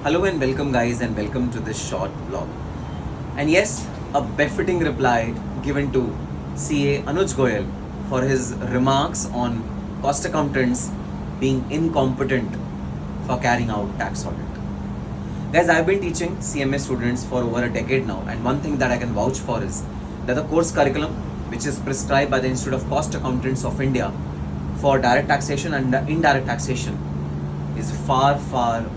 Hello and welcome, guys, and welcome to this short vlog. And yes, a befitting reply given to CA Anuj Goyal for his remarks on cost accountants being incompetent for carrying out tax audit. Guys, I've been teaching CMA students for over a decade now, and one thing that I can vouch for is that the course curriculum, which is prescribed by the Institute of Cost Accountants of India for direct taxation and indirect taxation, is far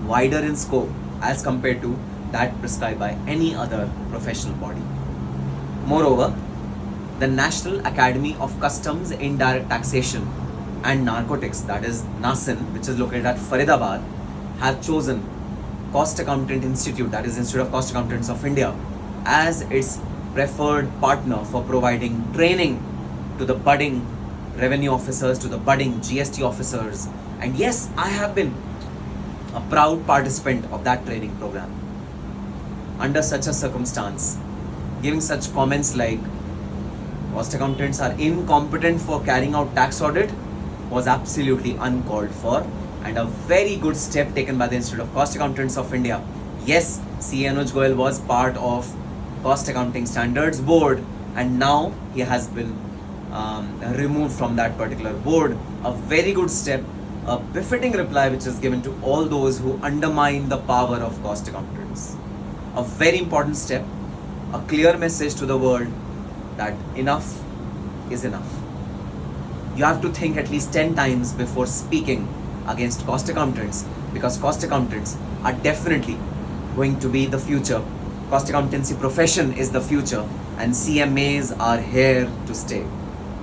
wider in scope as compared to that prescribed by any other professional body. Moreover, the National Academy of Customs, Indirect Taxation and Narcotics, that is NACIN, which is located at Faridabad, have chosen Cost Accountant Institute, that is Institute of Cost Accountants of India, as its preferred partner for providing training to the budding revenue officers, to the budding GST officers. And yes, I have been a proud participant of that training program. Under such a circumstance, giving such comments like cost accountants are incompetent for carrying out tax audit was absolutely uncalled for, and a very good step taken by the Institute of Cost Accountants of India. Yes, CA Anuj Goyal was part of Cost Accounting Standards Board, and now he has been removed from that particular board. A very good step, a befitting reply which is given to all those who undermine the power of cost accountants. A very important step, a clear message to the world that enough is enough. You have to think at least 10 times before speaking against cost accountants, because cost accountants are definitely going to be the future. Cost accountancy profession is the future, and CMAs are here to stay.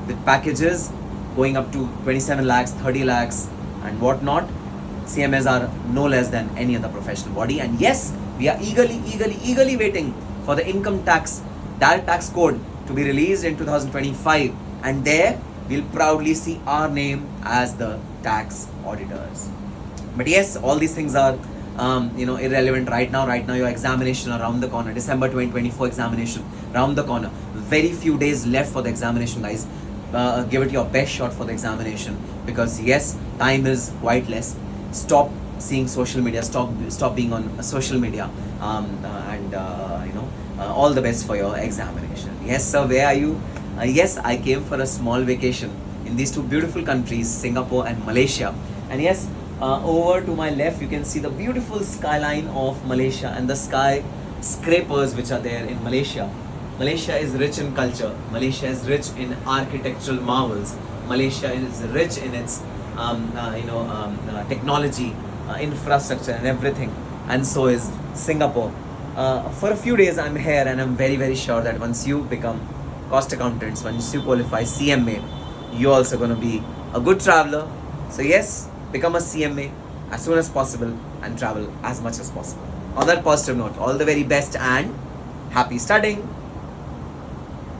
With packages going up to 27 lakhs, 30 lakhs and whatnot, CMAs are no less than any other professional body. And yes, we are eagerly waiting for the income tax, direct tax code to be released in 2025, and there we'll proudly see our name as the tax auditors. But yes, all these things are irrelevant right now. Right now, your examination around the corner. December 2024 examination around the corner. Very few days left for the examination, guys. Give it your best shot for the examination, because yes, time is quite less. Stop seeing social media. Stop being on social media. All the best for your examination. Yes, sir. Where are you? Yes, I came for a small vacation in these two beautiful countries, Singapore and Malaysia. And yes, over to my left, you can see the beautiful skyline of Malaysia and the skyscrapers which are there in Malaysia. Malaysia is rich in culture. Malaysia is rich in architectural marvels. Malaysia is rich in its technology, infrastructure and everything. And so is Singapore. For a few days I'm here, and I'm very sure that once you become cost accountants, once you qualify CMA, you're also going to be a good traveler. So yes, become a CMA as soon as possible and travel as much as possible. On that positive note, all the very best and happy studying.